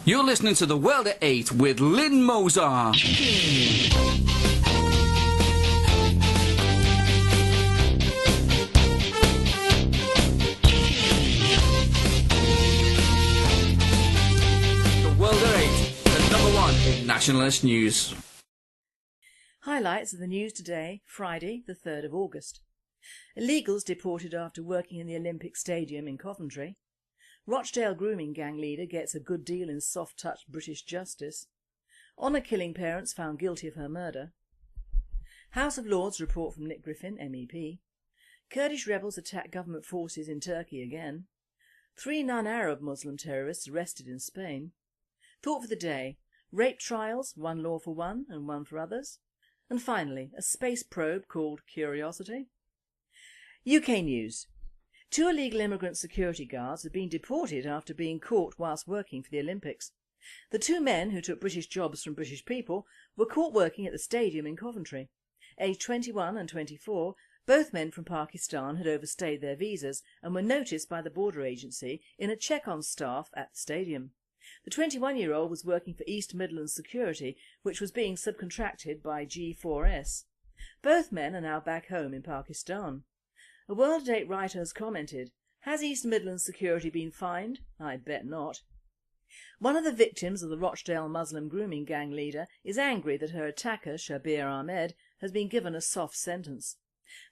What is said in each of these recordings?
You're listening to The World at 8 with Lynn Mozart. The World at 8, the number one in nationalist news. Highlights of the news today, Friday the 3rd of August. Illegals deported after working in the Olympic Stadium in Coventry. Rochdale grooming gang leader gets a good deal in soft-touch British justice. Honour-killing parents found guilty of her murder. House of Lords report from Nick Griffin, MEP. Kurdish rebels attack government forces in Turkey again. 3 non-Arab Muslim terrorists arrested in Spain. Thought for the day, rape trials, one law for one and one for others. And finally, a space probe called Curiosity. UK news. 2 illegal immigrant security guards have been deported after being caught whilst working for the Olympics. The 2 men who took British jobs from British people were caught working at the stadium in Coventry. Aged 21 and 24, both men from Pakistan had overstayed their visas and were noticed by the border agency in a check on staff at the stadium. The 21-year-old was working for East Midlands Security, which was being subcontracted by G4S. Both men are now back home in Pakistan. A World at 8 writer has commented, "Has East Midlands Security been fined? I bet not." One of the victims of the Rochdale Muslim grooming gang leader is angry that her attacker, Shabir Ahmed, has been given a soft sentence.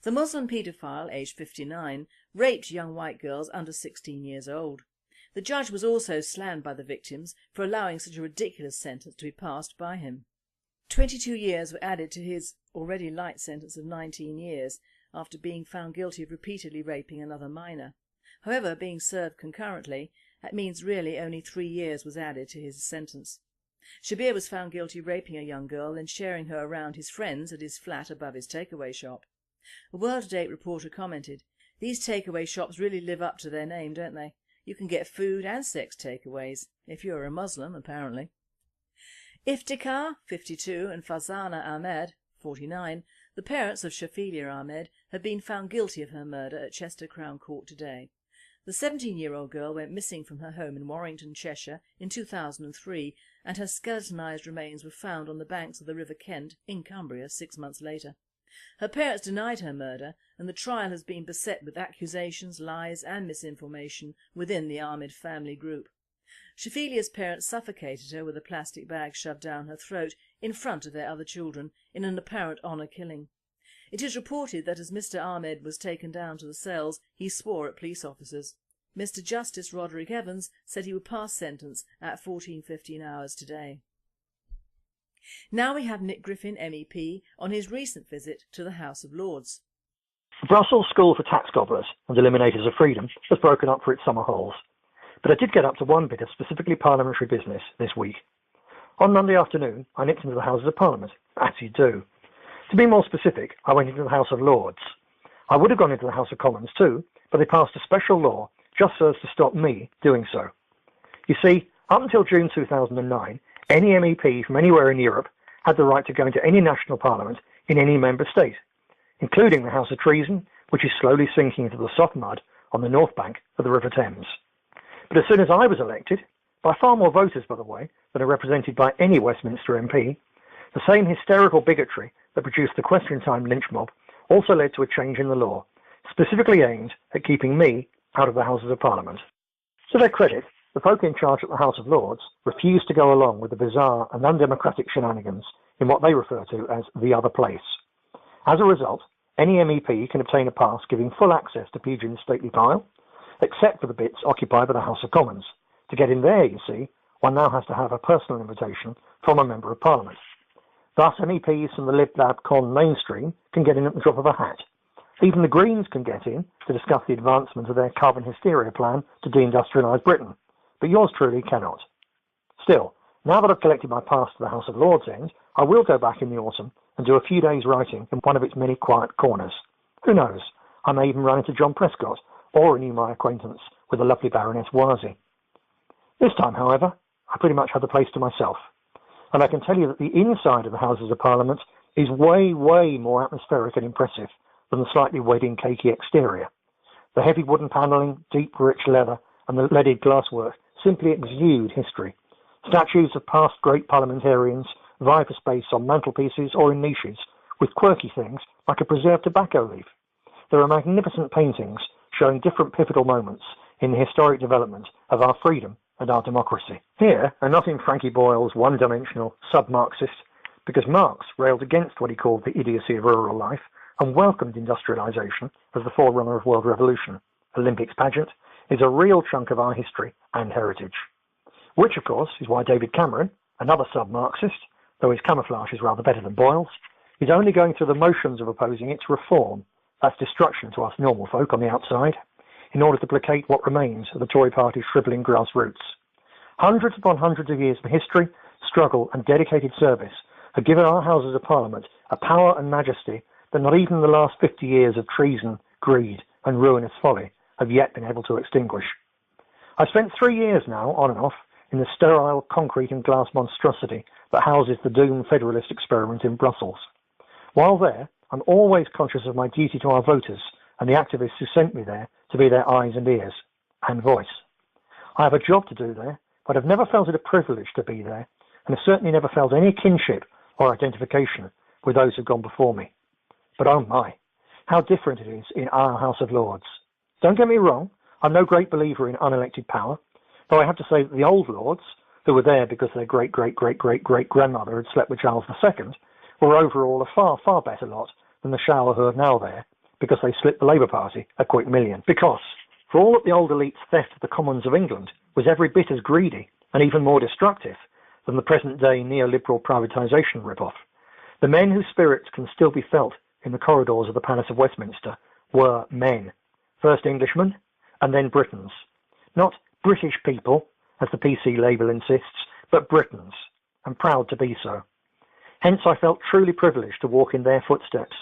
The Muslim paedophile, aged 59, raped young white girls under 16 years old. The judge was also slammed by the victims for allowing such a ridiculous sentence to be passed by him. 22 years were added to his already light sentence of 19 years after being found guilty of repeatedly raping another minor. However, being served concurrently, that means really only 3 years was added to his sentence. Shabir was found guilty of raping a young girl and sharing her around his friends at his flat above his takeaway shop. A World at 8 reporter commented, "These takeaway shops really live up to their name, don't they? You can get food and sex takeaways, if you're a Muslim, apparently." Iftikhar, 52, and Fazana Ahmed, 49, the parents of Shafilia Ahmed, have been found guilty of her murder at Chester Crown Court today. The 17-year-old girl went missing from her home in Warrington, Cheshire in 2003 and her skeletonized remains were found on the banks of the River Kent in Cumbria 6 months later. Her parents denied her murder and the trial has been beset with accusations, lies and misinformation within the Ahmed family group. Shafilia's parents suffocated her with a plastic bag shoved down her throat in front of their other children in an apparent honour killing. It is reported that as Mr Ahmed was taken down to the cells, he swore at police officers. Mr Justice Roderick Evans said he would pass sentence at 14:15 hours today. Now we have Nick Griffin, MEP, on his recent visit to the House of Lords. The Brussels School for Tax Gobblers and Eliminators of Freedom has broken up for its summer halls. But I did get up to one bit of specifically parliamentary business this week. On Monday afternoon, I nipped into the Houses of Parliament, as you do. To be more specific, I went into the House of Lords. I would have gone into the House of Commons too, but they passed a special law just so as to stop me doing so. You see, up until June 2009, any MEP from anywhere in Europe had the right to go into any national parliament in any member state, including the House of Treason, which is slowly sinking into the soft mud on the north bank of the River Thames. But as soon as I was elected, by far more voters by the way, than are represented by any Westminster MP, the same hysterical bigotry that produced the Question Time lynch mob also led to a change in the law, specifically aimed at keeping me out of the Houses of Parliament. To their credit, the folk in charge at the House of Lords refused to go along with the bizarre and undemocratic shenanigans in what they refer to as the other place. As a result, any MEP can obtain a pass giving full access to Pigeon's stately pile, except for the bits occupied by the House of Commons. To get in there, you see, one now has to have a personal invitation from a Member of Parliament. Thus, MEPs from the Lib Lab Con mainstream can get in at the drop of a hat. Even the Greens can get in to discuss the advancement of their carbon hysteria plan to deindustrialise Britain, but yours truly cannot. Still, now that I've collected my pass to the House of Lords end, I will go back in the autumn and do a few days writing in one of its many quiet corners. Who knows, I may even run into John Prescott or renew my acquaintance with the lovely Baroness Warsi. This time, however, I pretty much had the place to myself, and I can tell you that the inside of the Houses of Parliament is way, way more atmospheric and impressive than the slightly wedding cakey exterior. The heavy wooden panelling, deep rich leather, and the leaded glasswork simply exude history, Statues of past great parliamentarians vie for space on mantelpieces or in niches, with quirky things like a preserved tobacco leaf. There are magnificent paintings showing different pivotal moments in the historic development of our freedom and our democracy. Here are not in Frankie Boyle's one-dimensional sub-Marxist, because Marx railed against what he called the idiocy of rural life and welcomed industrialisation as the forerunner of world revolution. Olympics pageant is a real chunk of our history and heritage. Which, of course, is why David Cameron, another sub-Marxist, though his camouflage is rather better than Boyle's, is only going through the motions of opposing its reform, that's destruction to us normal folk on the outside, in order to placate what remains of the Tory party's shrivelling grassroots. Hundreds upon hundreds of years of history, struggle and dedicated service have given our Houses of Parliament a power and majesty that not even the last 50 years of treason, greed and ruinous folly have yet been able to extinguish. I've spent 3 years now, on and off, in the sterile concrete and glass monstrosity that houses the doomed federalist experiment in Brussels. While there, I'm always conscious of my duty to our voters and the activists who sent me there to be their eyes and ears and voice. I have a job to do there, but I've never felt it a privilege to be there, and have certainly never felt any kinship or identification with those who've gone before me. But oh my, how different it is in our House of Lords. Don't get me wrong, I'm no great believer in unelected power, though I have to say that the old Lords, who were there because their great-great-great-great-great-grandmother had slept with Charles II, were overall a far, far better lot than the shower who are now there because they slipped the Labour Party a quick million. Because, for all that the old elite's theft of the Commons of England was every bit as greedy and even more destructive than the present-day neoliberal privatisation rip-off, the men whose spirits can still be felt in the corridors of the Palace of Westminster were men. First Englishmen, and then Britons. Not British people, as the PC label insists, but Britons, and proud to be so. Hence I felt truly privileged to walk in their footsteps,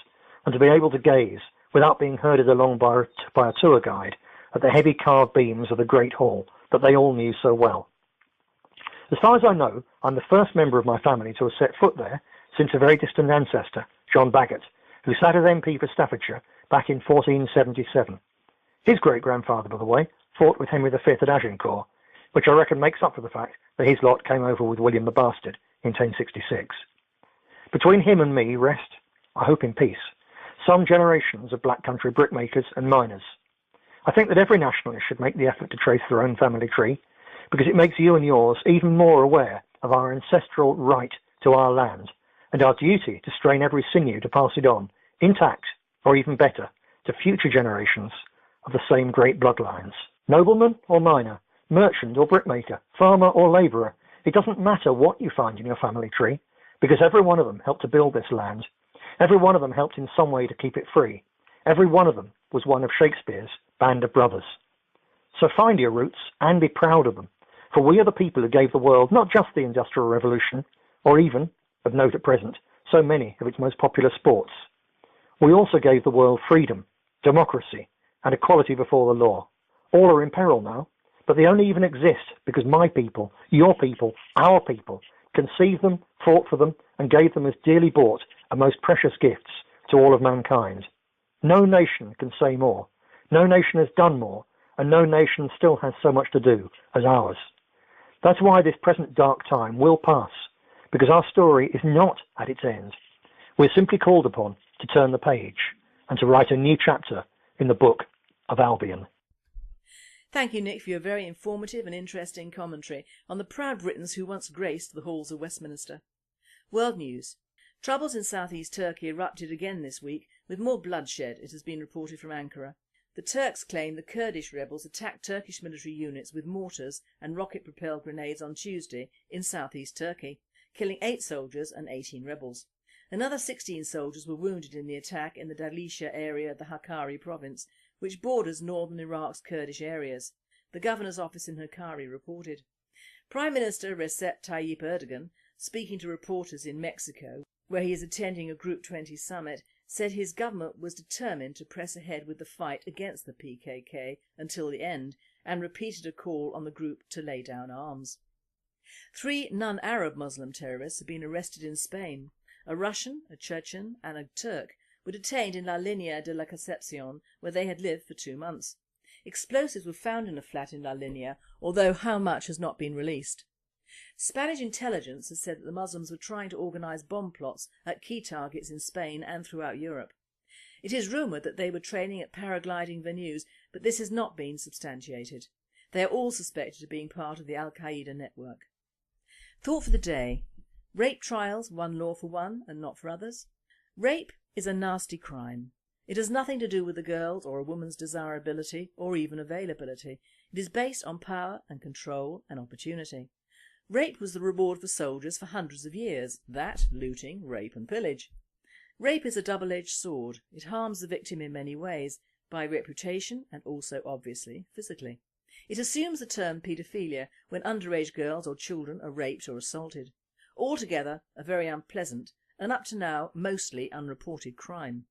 and to be able to gaze, without being herded along by a tour guide, at the heavy carved beams of the Great Hall that they all knew so well. As far as I know, I'm the first member of my family to have set foot there since a very distant ancestor, John Bagot, who sat as MP for Staffordshire back in 1477. His great-grandfather, by the way, fought with Henry V at Agincourt, which I reckon makes up for the fact that his lot came over with William the Bastard in 1066. Between him and me rest, I hope in peace, some generations of black country brickmakers and miners. I think that every nationalist should make the effort to trace their own family tree, because it makes you and yours even more aware of our ancestral right to our land, and our duty to strain every sinew to pass it on, intact, or even better, to future generations of the same great bloodlines. Nobleman or miner, merchant or brickmaker, farmer or labourer, it doesn't matter what you find in your family tree, because every one of them helped to build this land. Every one of them helped in some way to keep it free. Every one of them was one of Shakespeare's band of brothers. So find your roots and be proud of them, for we are the people who gave the world not just the Industrial Revolution, or even, of note at present, so many of its most popular sports. We also gave the world freedom, democracy, and equality before the law. All are in peril now, but they only even exist because my people, your people, our people, conceived them, fought for them, and gave them as dearly bought and most precious gifts to all of mankind. No nation can say more, no nation has done more, and no nation still has so much to do as ours. That's why this present dark time will pass, because our story is not at its end. We're simply called upon to turn the page and to write a new chapter in the book of Albion. Thank you, Nick, for your very informative and interesting commentary on the proud Britons who once graced the halls of Westminster. World news. Troubles in southeast Turkey erupted again this week, with more bloodshed, it has been reported from Ankara. The Turks claim the Kurdish rebels attacked Turkish military units with mortars and rocket-propelled grenades on Tuesday in southeast Turkey, killing 8 soldiers and 18 rebels. Another 16 soldiers were wounded in the attack in the Dalisha area of the Hakkari province, which borders northern Iraq's Kurdish areas, the governor's office in Hakkari reported. Prime Minister Recep Tayyip Erdogan, speaking to reporters in Mexico, where he is attending a Group 20 summit, said his government was determined to press ahead with the fight against the PKK until the end, and repeated a call on the group to lay down arms. 3 non-Arab Muslim terrorists have been arrested in Spain. A Russian, a Chechen and a Turk were detained in La Línea de la Concepción, where they had lived for 2 months. Explosives were found in a flat in La Línea, although how much has not been released. Spanish intelligence has said that the Muslims were trying to organise bomb plots at key targets in Spain and throughout Europe. It is rumoured that they were training at paragliding venues, but this has not been substantiated. They are all suspected of being part of the Al-Qaeda network. Thought for the day. Rape trials, one law for one and not for others. Rape is a nasty crime. It has nothing to do with a girl's or a woman's desirability or even availability. It is based on power and control and opportunity. Rape was the reward for soldiers for hundreds of years. That, looting, rape and pillage. Rape is a double-edged sword. It harms the victim in many ways, by reputation and also obviously physically. It assumes the term paedophilia when underage girls or children are raped or assaulted. Altogether a very unpleasant and up to now mostly unreported crime.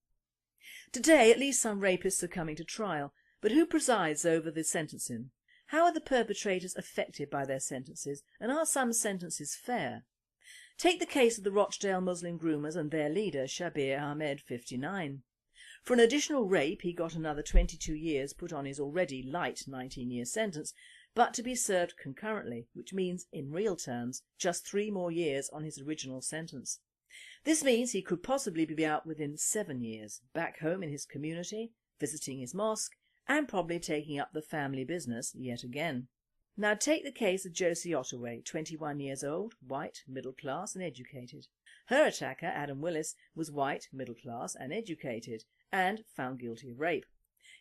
Today at least some rapists are coming to trial, but who presides over the sentencing? How are the perpetrators affected by their sentences, and are some sentences fair? Take the case of the Rochdale Muslim groomers and their leader Shabir Ahmed, 59. For an additional rape he got another 22 years put on his already light 19-year sentence, but to be served concurrently, which means in real terms just 3 more years on his original sentence. This means he could possibly be out within 7 years, back home in his community, visiting his mosque and probably taking up the family business yet again. Now take the case of Josie Ottaway, 21 years old, white, middle class and educated. Her attacker, Adam Willis, was white, middle class and educated and found guilty of rape.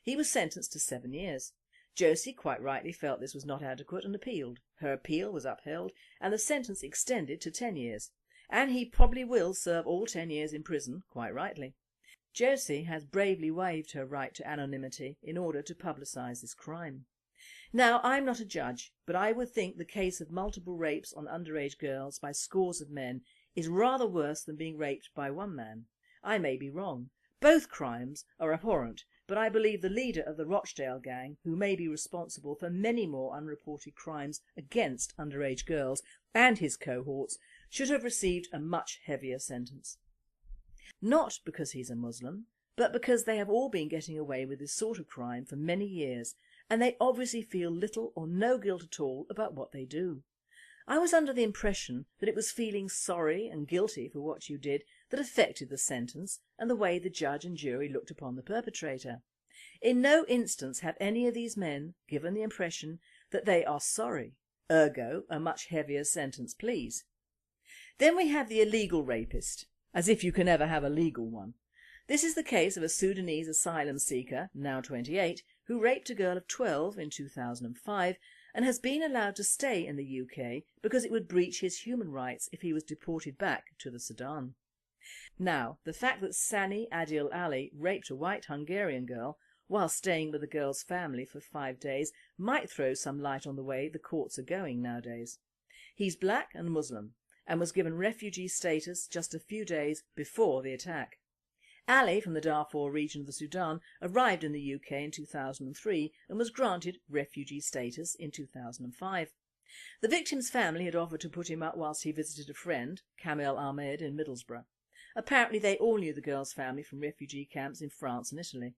He was sentenced to 7 years. Josie quite rightly felt this was not adequate and appealed. Her appeal was upheld and the sentence extended to 10 years. And he probably will serve all 10 years in prison, quite rightly. Josie has bravely waived her right to anonymity in order to publicise this crime. Now, I'm not a judge, but I would think the case of multiple rapes on underage girls by scores of men is rather worse than being raped by one man. I may be wrong. Both crimes are abhorrent, but I believe the leader of the Rochdale gang, who may be responsible for many more unreported crimes against underage girls, and his cohorts, should have received a much heavier sentence. Not because he's a Muslim, but because they have all been getting away with this sort of crime for many years, and they obviously feel little or no guilt at all about what they do. I was under the impression that it was feeling sorry and guilty for what you did that affected the sentence and the way the judge and jury looked upon the perpetrator. In no instance have any of these men given the impression that they are sorry, ergo a much heavier sentence please. Then we have the illegal rapist, as if you can ever have a legal one. This is the case of a Sudanese asylum seeker, now 28, who raped a girl of 12 in 2005 and has been allowed to stay in the UK because it would breach his human rights if he was deported back to the Sudan. Now, the fact that Sani Adil Ali raped a white Hungarian girl while staying with the girl's family for 5 days might throw some light on the way the courts are going nowadays. He's black and Muslim and was given refugee status just a few days before the attack. Ali, from the Darfur region of the Sudan, arrived in the UK in 2003 and was granted refugee status in 2005. The victim's family had offered to put him up whilst he visited a friend, Kamel Ahmed, in Middlesbrough. Apparently they all knew the girl's family from refugee camps in France and Italy.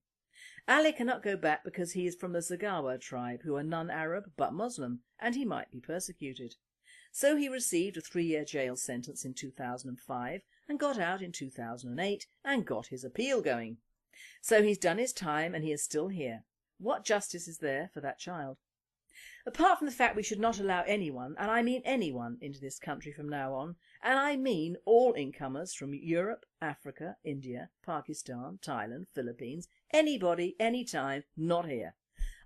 Ali cannot go back because he is from the Zaghawa tribe, who are non-Arab but Muslim, and he might be persecuted. So he received a 3-year jail sentence in 2005 and got out in 2008 and got his appeal going. So he's done his time and he is still here. What justice is there for that child? Apart from the fact we should not allow anyone, and I mean anyone, into this country from now on, and I mean all incomers from Europe, Africa, India, Pakistan, Thailand, Philippines, anybody, anytime, not here.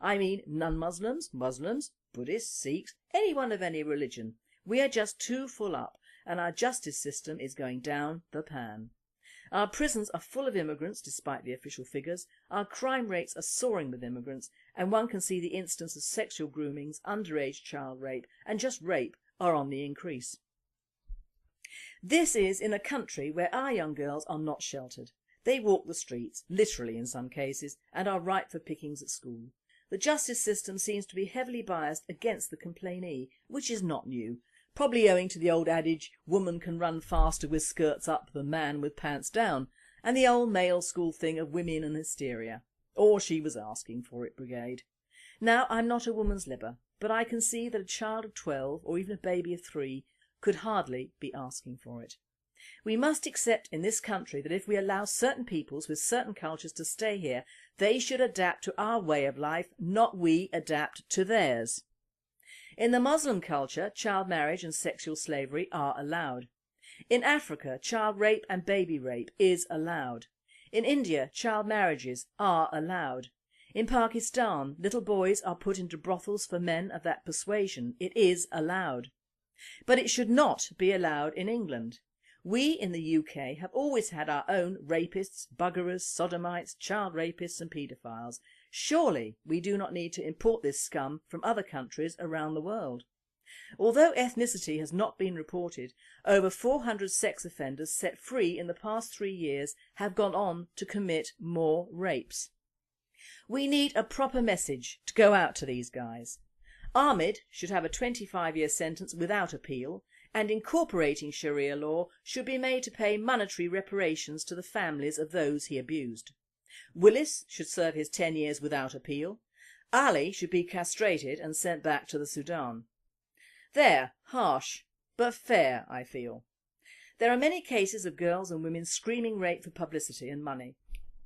I mean non-Muslims, Muslims, Buddhists, Sikhs, anyone of any religion. We are just too full up and our justice system is going down the pan. Our prisons are full of immigrants despite the official figures, our crime rates are soaring with immigrants and one can see the instance of sexual groomings, underage child rape and just rape are on the increase. This is in a country where our young girls are not sheltered. They walk the streets, literally in some cases, and are ripe for pickings at school. The justice system seems to be heavily biased against the complainee, which is not new. Probably owing to the old adage, woman can run faster with skirts up than man with pants down, and the old male school thing of women and hysteria. Or she was asking for it brigade. Now, I'm not a woman's libber, but I can see that a child of 12 or even a baby of 3 could hardly be asking for it. We must accept in this country that if we allow certain peoples with certain cultures to stay here, they should adapt to our way of life, not we adapt to theirs. In the Muslim culture, child marriage and sexual slavery are allowed. In Africa, child rape and baby rape is allowed. In India, child marriages are allowed. In Pakistan, little boys are put into brothels for men of that persuasion. It is allowed. But it should not be allowed in England. We in the UK have always had our own rapists, buggerers, sodomites, child rapists and paedophiles. Surely we do not need to import this scum from other countries around the world. Although ethnicity has not been reported, over 400 sex offenders set free in the past 3 years have gone on to commit more rapes. We need a proper message to go out to these guys. Ahmed should have a 25-year sentence without appeal, and incorporating Sharia law should be made to pay monetary reparations to the families of those he abused. Willis should serve his 10 years without appeal. Ali should be castrated and sent back to the Sudan. There, harsh, but fair, I feel. There are many cases of girls and women screaming rape for publicity and money.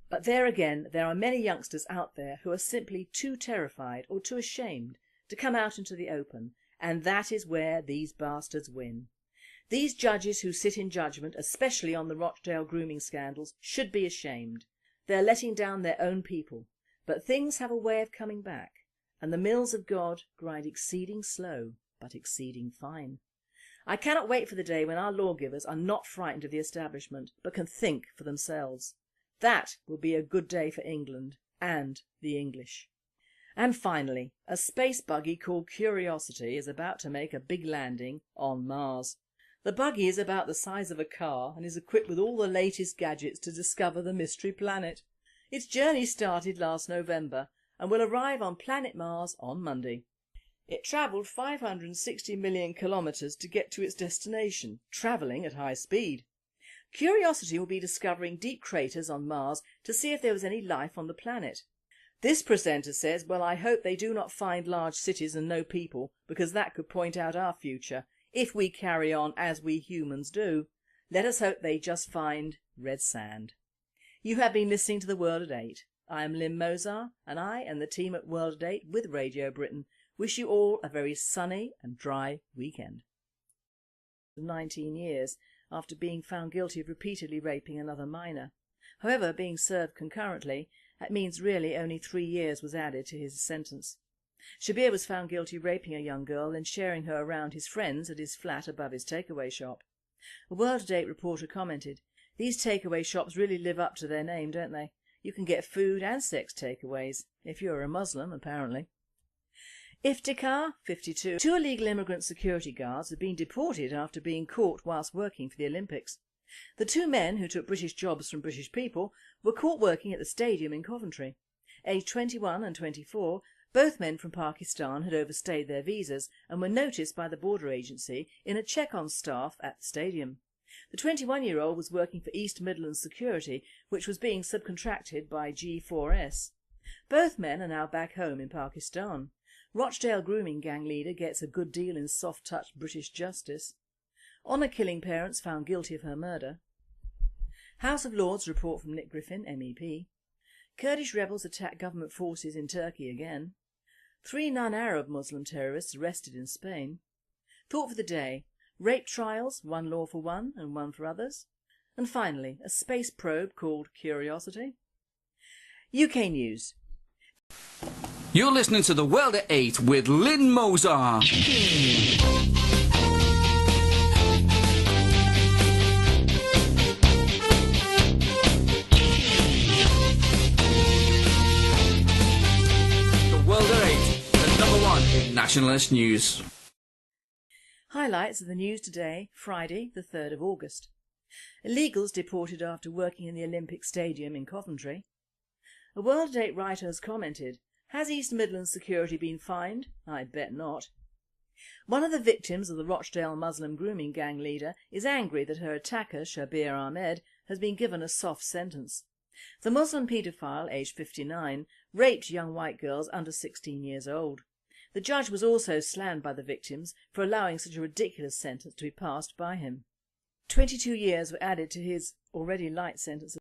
But there again, there are many youngsters out there who are simply too terrified or too ashamed to come out into the open, and that is where these bastards win. These judges who sit in judgment, especially on the Rochdale grooming scandals, should be ashamed. They're letting down their own people, but things have a way of coming back, and the mills of God grind exceeding slow, but exceeding fine. I cannot wait for the day when our lawgivers are not frightened of the establishment, but can think for themselves. That will be a good day for England and the English. And finally, a space buggy called Curiosity is about to make a big landing on Mars. The buggy is about the size of a car and is equipped with all the latest gadgets to discover the mystery planet. Its journey started last November and will arrive on planet Mars on Monday. It travelled 560 million kilometres to get to its destination, travelling at high speed. Curiosity will be discovering deep craters on Mars to see if there was any life on the planet. This presenter says, well, I hope they do not find large cities and no people, because that could point out our future, if we carry on as we humans do. Let us hope they just find red sand. You have been listening to The World at 8. I am Lynn Mozar, and I and the team at World at 8 with Radio Britain wish you all a very sunny and dry weekend. 19 years after being found guilty of repeatedly raping another minor. However, being served concurrently, that means really only 3 years was added to his sentence. Shabir was found guilty of raping a young girl and sharing her around his friends at his flat above his takeaway shop. A World at 8 reporter commented, "These takeaway shops really live up to their name, don't they? You can get food and sex takeaways, if you're a Muslim, apparently." Iftikhar, 52, 2 illegal immigrant security guards have been deported after being caught whilst working for the Olympics. The 2 men who took British jobs from British people were caught working at the stadium in Coventry. Aged 21 and 24, both men from Pakistan had overstayed their visas and were noticed by the border agency in a check on staff at the stadium. The 21-year-old was working for East Midlands Security, which was being subcontracted by G4S. Both men are now back home in Pakistan. Rochdale grooming gang leader gets a good deal in soft-touch British justice. Honour-killing parents found guilty of her murder. House of Lords report from Nick Griffin, MEP. Kurdish rebels attack government forces in Turkey again. 3 non-Arab Muslim terrorists arrested in Spain. Thought for the day, rape trials, one law for one and one for others. And finally, a space probe called Curiosity. UK News. You're listening to The World at 8 with Lynn Mozar. The World at 8, the number 1 in nationalist news. Highlights of the news today, Friday the 3rd of August. Illegals deported after working in the Olympic Stadium in Coventry. A World at 8 writer has commented, "Has East Midlands Security been fined? I bet not." One of the victims of the Rochdale Muslim grooming gang leader is angry that her attacker, Shabir Ahmed, has been given a soft sentence. The Muslim paedophile, aged 59, raped young white girls under 16 years old. The judge was also slammed by the victims for allowing such a ridiculous sentence to be passed by him. 22 years were added to his already light sentence